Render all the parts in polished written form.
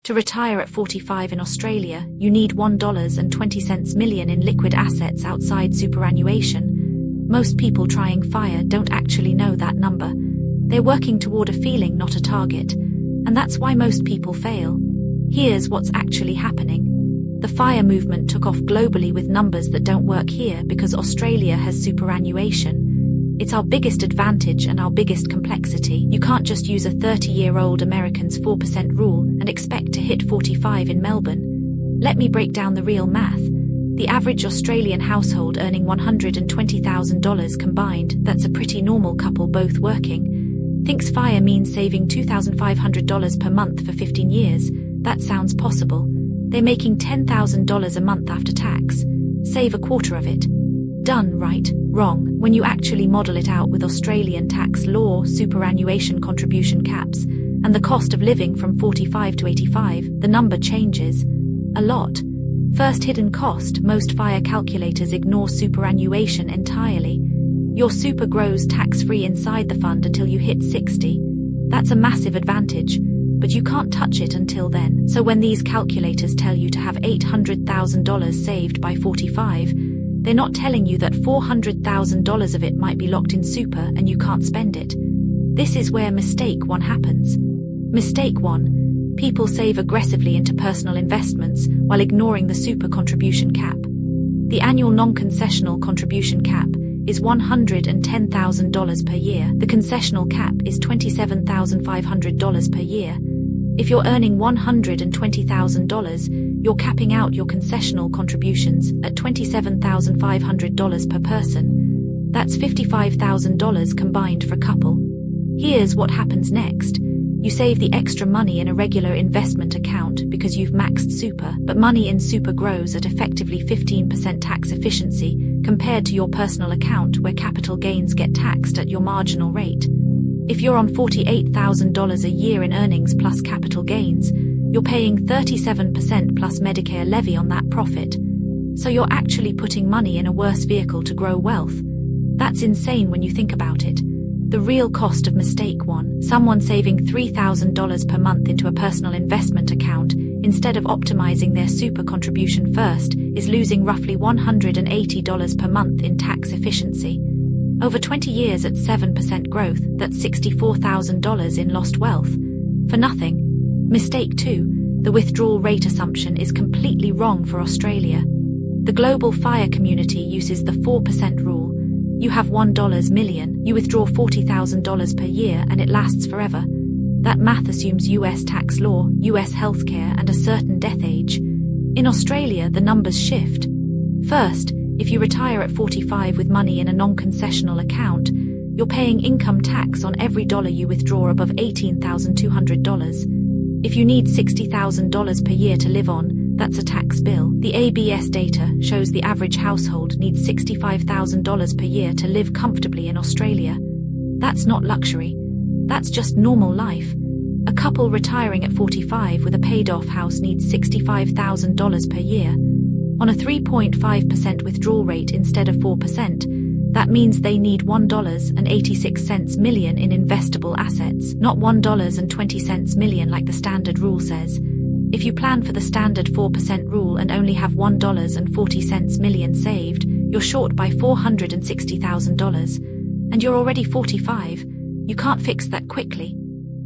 To retire at 45 in Australia, you need $1.20 million in liquid assets outside superannuation. Most people trying FIRE don't actually know that number. They're working toward a feeling, not a target. And that's why most people fail. Here's what's actually happening. The FIRE movement took off globally with numbers that don't work here because Australia has superannuation. It's our biggest advantage and our biggest complexity. You can't just use a 30-year-old American's 4% rule and expect to hit 45 in Melbourne. Let me break down the real math. The average Australian household earning $120,000 combined, that's a pretty normal couple both working, thinks FIRE means saving $2,500 per month for 15 years. That sounds possible. They're making $10,000 a month after tax. Save a quarter of it. Done, right? Wrong. When you actually model it out with Australian tax law, superannuation contribution caps, and the cost of living from 45 to 85, the number changes. A lot. First, hidden cost. Most FIRE calculators ignore superannuation entirely. Your super grows tax-free inside the fund until you hit 60. That's a massive advantage, but you can't touch it until then. So when these calculators tell you to have $800,000 saved by 45, they're not telling you that $400,000 of it might be locked in super and you can't spend it. This is where mistake 1 happens. Mistake 1. People save aggressively into personal investments while ignoring the super contribution cap. The annual non-concessional contribution cap is $110,000 per year. The concessional cap is $27,500 per year. If you're earning $120,000, you're capping out your concessional contributions at $27,500 per person. That's $55,000 combined for a couple. Here's what happens next. You save the extra money in a regular investment account because you've maxed super, but money in super grows at effectively 15% tax efficiency compared to your personal account where capital gains get taxed at your marginal rate. If you're on $48,000 a year in earnings plus capital gains, you're paying 37% plus Medicare levy on that profit. So you're actually putting money in a worse vehicle to grow wealth. That's insane when you think about it. The real cost of mistake 1, someone saving $3,000 per month into a personal investment account instead of optimizing their super contribution first, is losing roughly $180 per month in tax efficiency. Over 20 years at 7% growth, that's $64,000 in lost wealth. For nothing. Mistake 2, the withdrawal rate assumption is completely wrong for Australia. The global FIRE community uses the 4% rule. You have $1 million, you withdraw $40,000 per year and it lasts forever. That math assumes US tax law, US healthcare and a certain death age. In Australia, the numbers shift. First, if you retire at 45 with money in a non-concessional account, you're paying income tax on every dollar you withdraw above $18,200. If you need $60,000 per year to live on, that's a tax bill. The ABS data shows the average household needs $65,000 per year to live comfortably in Australia. That's not luxury. That's just normal life. A couple retiring at 45 with a paid-off house needs $65,000 per year. On a 3.5% withdrawal rate instead of 4%, that means they need $1.86 million in investable assets, not $1.20 million like the standard rule says. If you plan for the standard 4% rule and only have $1.40 million saved, you're short by $460,000. And you're already 45. You can't fix that quickly.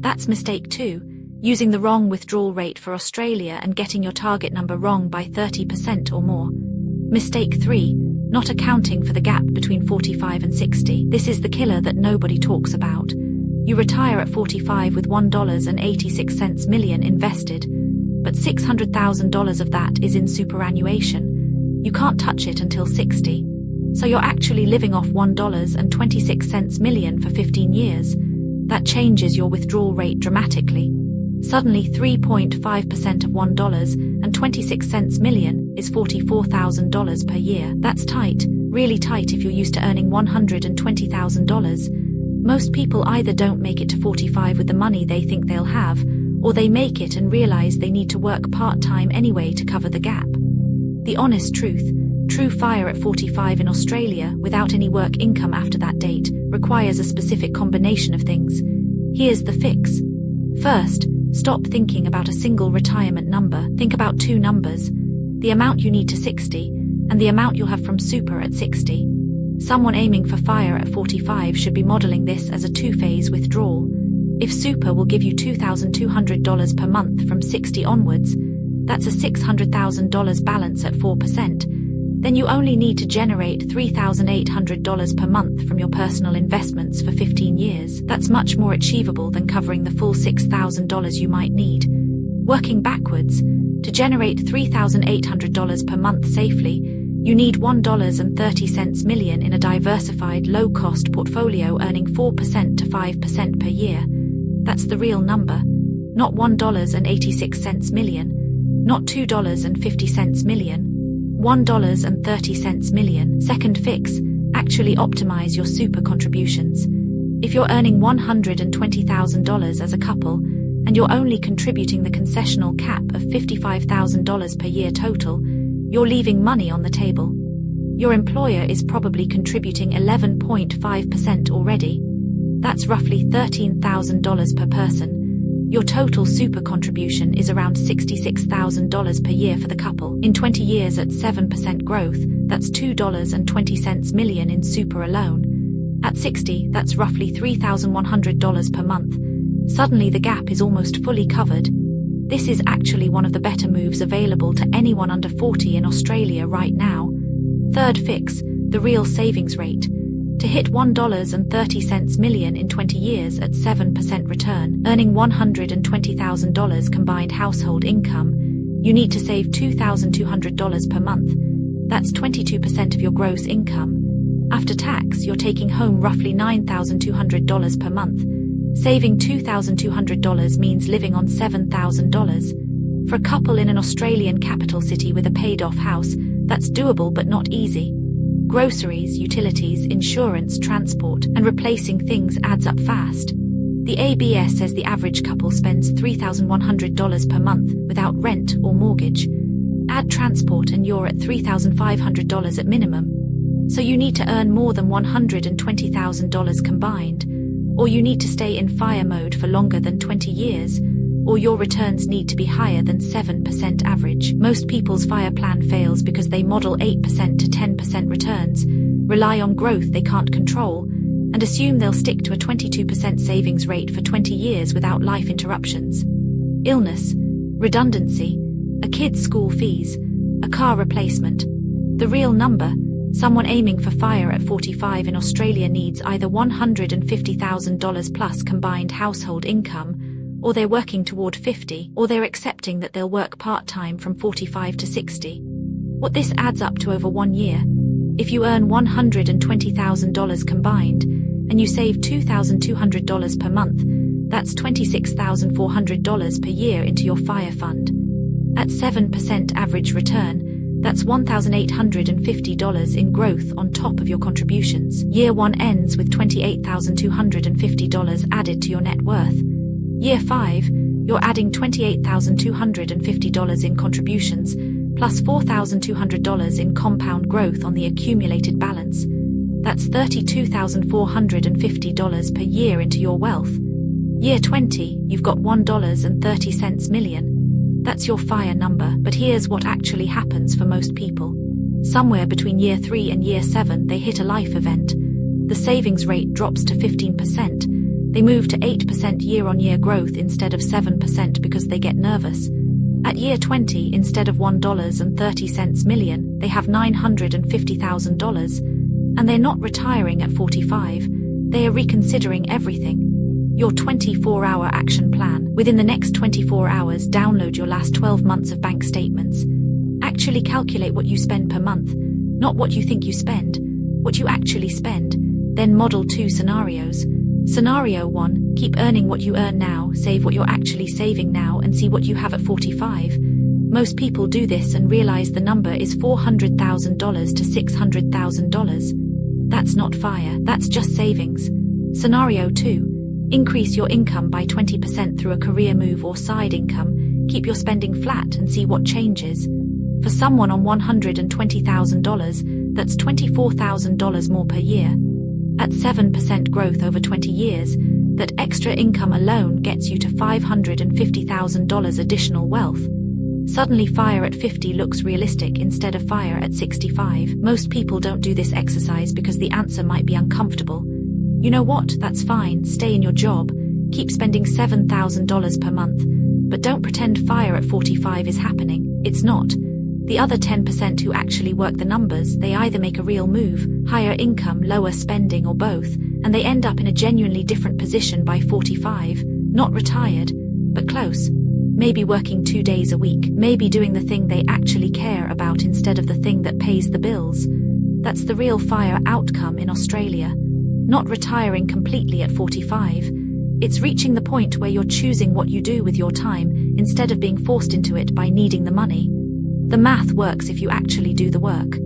That's mistake 2, using the wrong withdrawal rate for Australia and getting your target number wrong by 30% or more. Mistake 3, not accounting for the gap between 45 and 60. This is the killer that nobody talks about. You retire at 45 with $1.86 million invested, but $600,000 of that is in superannuation. You can't touch it until 60. So you're actually living off $1.26 million for 15 years. That changes your withdrawal rate dramatically. Suddenly 3.5% of $1.26 million is $44,000 per year. That's tight, really tight if you're used to earning $120,000. Most people either don't make it to 45 with the money they think they'll have, or they make it and realize they need to work part-time anyway to cover the gap. The honest truth, true FIRE at 45 in Australia without any work income after that date requires a specific combination of things. Here's the fix. First, Stop thinking about a single retirement number. Think about two numbers: the amount you need to 60 and the amount you'll have from super at 60. Someone aiming for FIRE at 45 should be modeling this as a two-phase withdrawal. If super will give you $2,200 per month from 60 onwards, that's a $600,000 balance at 4%. Then you only need to generate $3,800 per month from your personal investments for 15 years. That's much more achievable than covering the full $6,000 you might need. Working backwards, to generate $3,800 per month safely, you need $1.30 million in a diversified, low-cost portfolio earning 4% to 5% per year. That's the real number, not $1.86 million, not $2.50 million. $1.30 million. Second fix, actually optimize your super contributions. If you're earning $120,000 as a couple, and you're only contributing the concessional cap of $55,000 per year total, you're leaving money on the table. Your employer is probably contributing 11.5% already. That's roughly $13,000 per person. Your total super contribution is around $66,000 per year for the couple. In 20 years at 7% growth, that's $2.20 million in super alone. At 60, that's roughly $3,100 per month. Suddenly the gap is almost fully covered. This is actually one of the better moves available to anyone under 40 in Australia right now. Third fix, the real savings rate. To hit $1.30 million in 20 years at 7% return, earning $120,000 combined household income, you need to save $2,200 per month. That's 22% of your gross income. After tax, you're taking home roughly $9,200 per month. Saving $2,200 means living on $7,000. For a couple in an Australian capital city with a paid-off house, that's doable but not easy. Groceries, utilities, insurance, transport, and replacing things adds up fast. The ABS says the average couple spends $3,100 per month without rent or mortgage. Add transport and you're at $3,500 at minimum. So you need to earn more than $120,000 combined, or you need to stay in FIRE mode for longer than 20 years, or your returns need to be higher than 7% average. Most people's FIRE plan fails because they model 8% to 10% returns, rely on growth they can't control, and assume they'll stick to a 22% savings rate for 20 years without life interruptions. Illness, redundancy, a kid's school fees, a car replacement. The real number, someone aiming for FIRE at 45 in Australia needs either $150,000 plus combined household income, or they're working toward 50, or they're accepting that they'll work part-time from 45 to 60. What this adds up to over 1 year. If you earn $120,000 combined, and you save $2,200 per month, that's $26,400 per year into your FIRE fund. At 7% average return, that's $1,850 in growth on top of your contributions. Year 1 ends with $28,250 added to your net worth. Year 5, you're adding $28,250 in contributions, plus $4,200 in compound growth on the accumulated balance. That's $32,450 per year into your wealth. Year 20, you've got $1.30 million. That's your FIRE number, but here's what actually happens for most people. Somewhere between year 3 and year 7, they hit a life event. The savings rate drops to 15%. They move to 8% year-on-year growth instead of 7% because they get nervous. At year 20, instead of $1.30 million, they have $950,000. And they're not retiring at 45. They are reconsidering everything. Your 24-hour action plan. Within the next 24 hours, download your last 12 months of bank statements. Actually calculate what you spend per month, not what you think you spend, what you actually spend. Then model 2 scenarios. Scenario 1, keep earning what you earn now, save what you're actually saving now, and see what you have at 45. Most people do this and realize the number is $400,000 to $600,000. That's not FIRE, that's just savings. Scenario 2, increase your income by 20% through a career move or side income, keep your spending flat and see what changes. For someone on $120,000, that's $24,000 more per year. At 7% growth over 20 years, that extra income alone gets you to $550,000 additional wealth. Suddenly FIRE at 50 looks realistic instead of FIRE at 65. Most people don't do this exercise because the answer might be uncomfortable. You know what, that's fine, stay in your job, keep spending $7,000 per month, but don't pretend FIRE at 45 is happening, it's not. The other 10% who actually work the numbers, they either make a real move, higher income, lower spending, or both, and they end up in a genuinely different position by 45, not retired, but close. Maybe working 2 days a week, maybe doing the thing they actually care about instead of the thing that pays the bills. That's the real FIRE outcome in Australia. Not retiring completely at 45. It's reaching the point where you're choosing what you do with your time instead of being forced into it by needing the money. The math works if you actually do the work.